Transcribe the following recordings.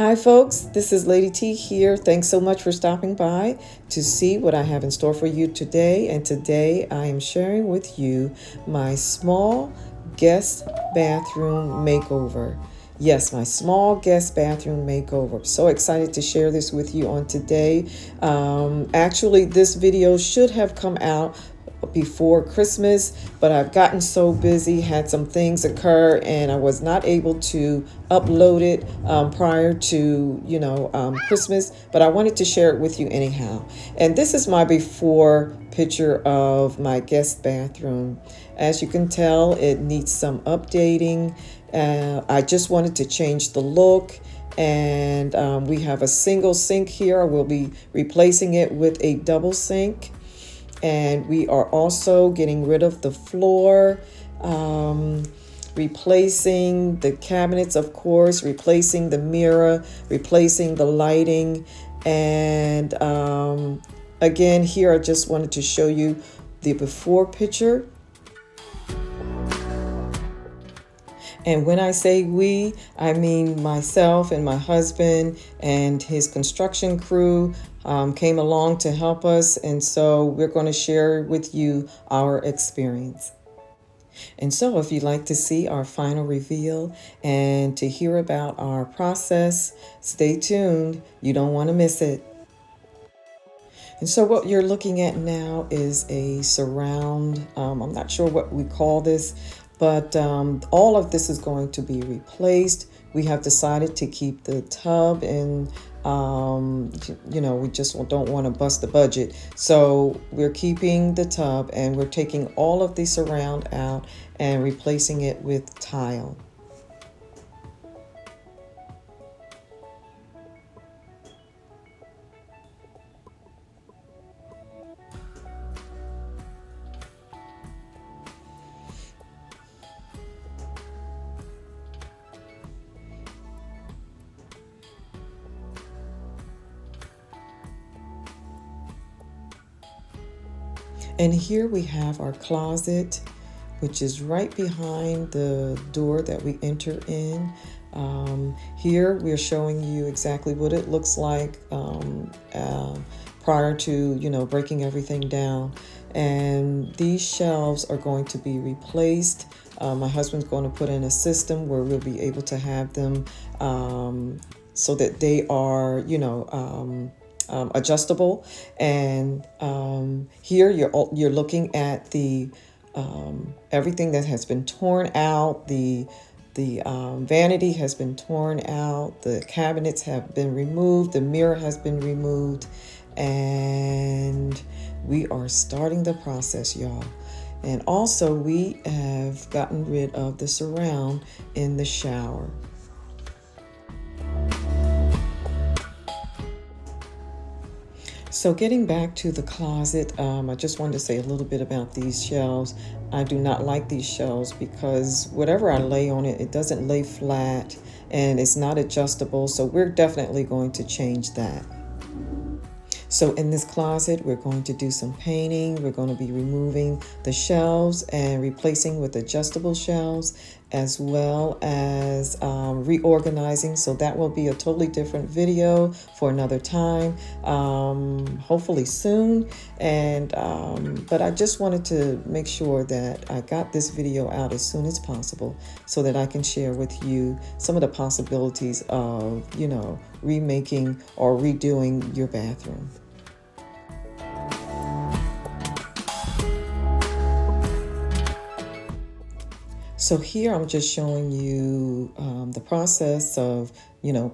Hi folks, this is Lady T here. Thanks so much for stopping by to see what I have in store for you today. And today I am sharing with you my small guest bathroom makeover. Yes, my small guest bathroom makeover. So excited to share this with you on today. Actually, this video should have come out before Christmas, but I've gotten so busy, had some things occur, and I was not able to upload it prior to Christmas, but I wanted to share it with you anyhow. And this is my before picture of my guest bathroom. As you can tell, it needs some updating. I just wanted to change the look. And we have a single sink here. I will be replacing it with a double sink. And we are also getting rid of the floor, replacing the cabinets, of course, replacing the mirror, replacing the lighting. And again, here I just wanted to show you the before picture. And when I say we, I mean myself and my husband and his construction crew came along to help us. And so we're going to share with you our experience. And so if you'd like to see our final reveal and to hear about our process, stay tuned. You don't want to miss it. And so what you're looking at now is a surround. I'm not sure what we call this, but all of this is going to be replaced. We have decided to keep the tub and, we just don't want to bust the budget. So we're keeping the tub and we're taking all of the surround out and replacing it with tile. And here we have our closet, which is right behind the door that we enter in. Here we're showing you exactly what it looks like prior to, breaking everything down. And these shelves are going to be replaced. My husband's going to put in a system where we'll be able to have them so that they are, adjustable. And here you're looking at the everything that has been torn out. The vanity has been torn out. The cabinets have been removed. The mirror has been removed. And we are starting the process, y'all. And also we have gotten rid of the surround in the shower. So getting back to the closet, I just wanted to say a little bit about these shelves. I do not like these shelves because whatever I lay on it, it doesn't lay flat and it's not adjustable. So we're definitely going to change that. So in this closet, we're going to do some painting. We're going to be removing the shelves and replacing with adjustable shelves, as well as reorganizing. So that will be a totally different video for another time, hopefully soon. And but I just wanted to make sure that I got this video out as soon as possible so that I can share with you some of the possibilities of, remaking or redoing your bathroom. So here I'm just showing you the process of,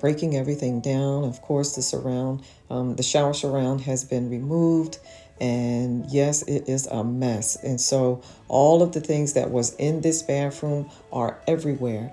breaking everything down. Of course, the shower surround has been removed. And yes, it is a mess. And so all of the things that was in this bathroom are everywhere.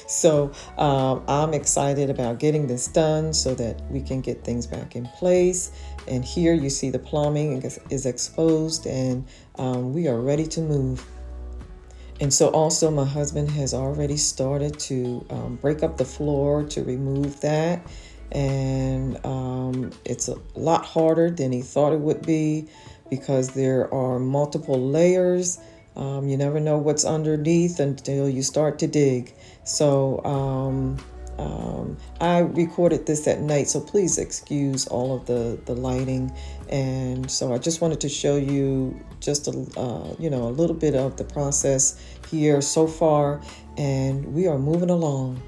So I'm excited about getting this done so that we can get things back in place. And here you see the plumbing is exposed and we are ready to move. And so also my husband has already started to break up the floor to remove that. And it's a lot harder than he thought it would be because there are multiple layers. You never know what's underneath until you start to dig. So I recorded this at night, so please excuse all of the lighting. And so I just wanted to show you just a little bit of the process here so far, and we are moving along.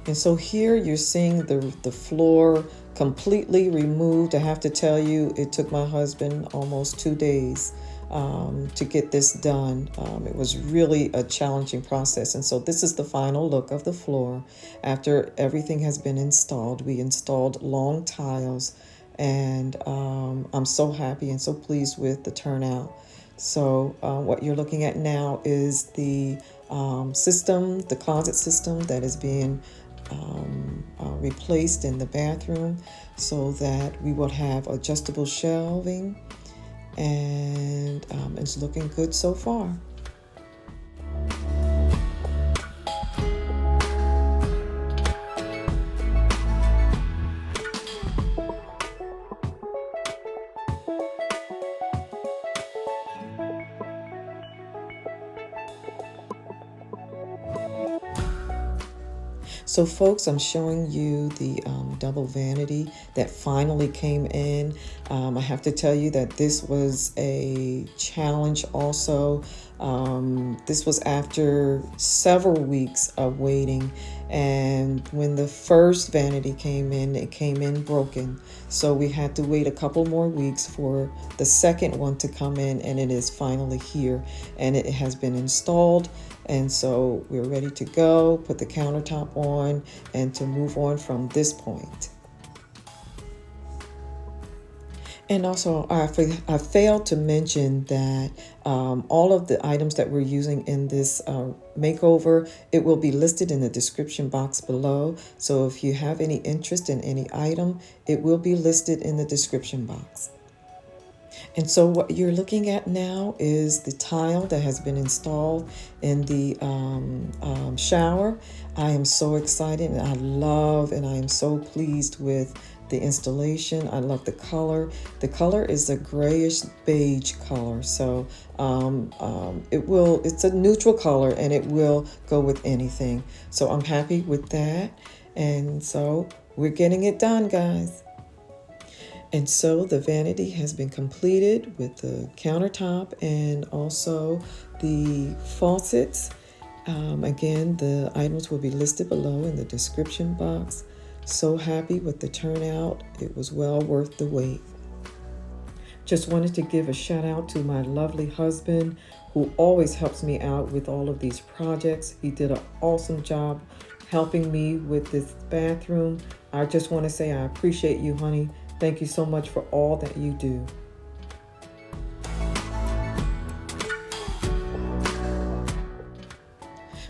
And so here you're seeing the floor completely removed. I have to tell you, it took my husband almost 2 days to get this done. It was really a challenging process. And so this is the final look of the floor after everything has been installed. We installed long tiles, and I'm so happy and so pleased with the turnout. So what you're looking at now is the system, the closet system that is being replaced in the bathroom, so that we will have adjustable shelving, and it's looking good so far. So folks, I'm showing you the double vanity that finally came in. I have to tell you that this was a challenge also. This was after several weeks of waiting, and when the first vanity came in, it came in broken. So we had to wait a couple more weeks for the second one to come in, and it is finally here, and it has been installed. And so we're ready to go, put the countertop on, and to move on from this point. And also, I failed to mention that all of the items that we're using in this makeover, it will be listed in the description box below. So if you have any interest in any item, it will be listed in the description box. And so what you're looking at now is the tile that has been installed in the shower. I am so excited, and I am so pleased with the installation. I love the color. The color is a grayish beige color, so it's a neutral color, and it will go with anything. So I'm happy with that, and so we're getting it done, guys. And so the vanity has been completed with the countertop and also the faucets. Again, the items will be listed below in the description box. So happy with the turnout. It was well worth the wait. Just wanted to give a shout out to my lovely husband, who always helps me out with all of these projects. He did an awesome job helping me with this bathroom. I just want to say I appreciate you, honey. Thank you so much for all that you do.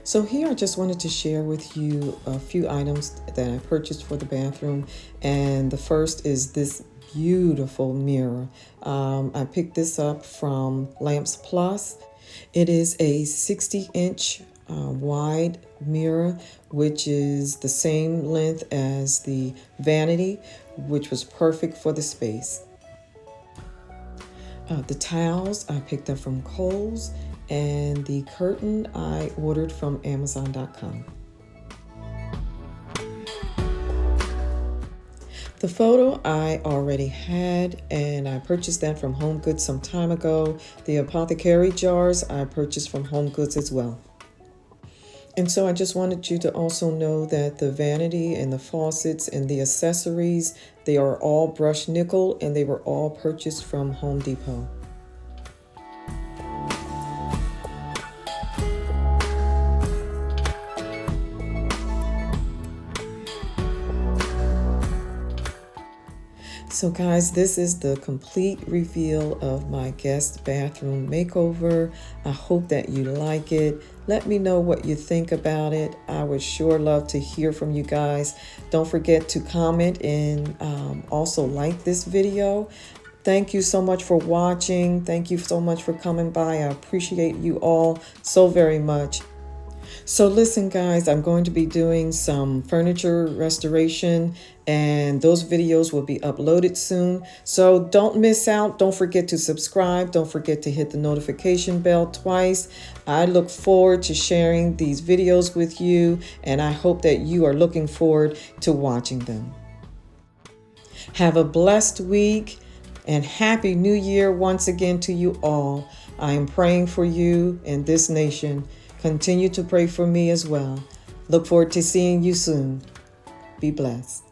So here I just wanted to share with you a few items that I purchased for the bathroom. And the first is this beautiful mirror. I picked this up from Lamps Plus. It is a 60-inch wide mirror, which is the same length as the vanity, which was perfect for the space. The towels I picked up from Kohl's, and the curtain I ordered from Amazon.com. The photo I already had, and I purchased that from Home Goods some time ago. The apothecary jars I purchased from Home Goods as well. And so I just wanted you to also know that the vanity and the faucets and the accessories, they are all brushed nickel, and they were all purchased from Home Depot. So guys, this is the complete reveal of my guest bathroom makeover. I hope that you like it. Let me know what you think about it. I would sure love to hear from you guys. Don't forget to comment and also like this video. Thank you so much for watching. Thank you so much for coming by. I appreciate you all so very much. So listen, guys, I'm going to be doing some furniture restoration, and those videos will be uploaded soon. So don't miss out. Don't forget to subscribe. Don't forget to hit the notification bell twice. I look forward to sharing these videos with you, and I hope that you are looking forward to watching them. Have a blessed week and Happy New Year once again to you all. I am praying for you and this nation. Continue to pray for me as well. Look forward to seeing you soon. Be blessed.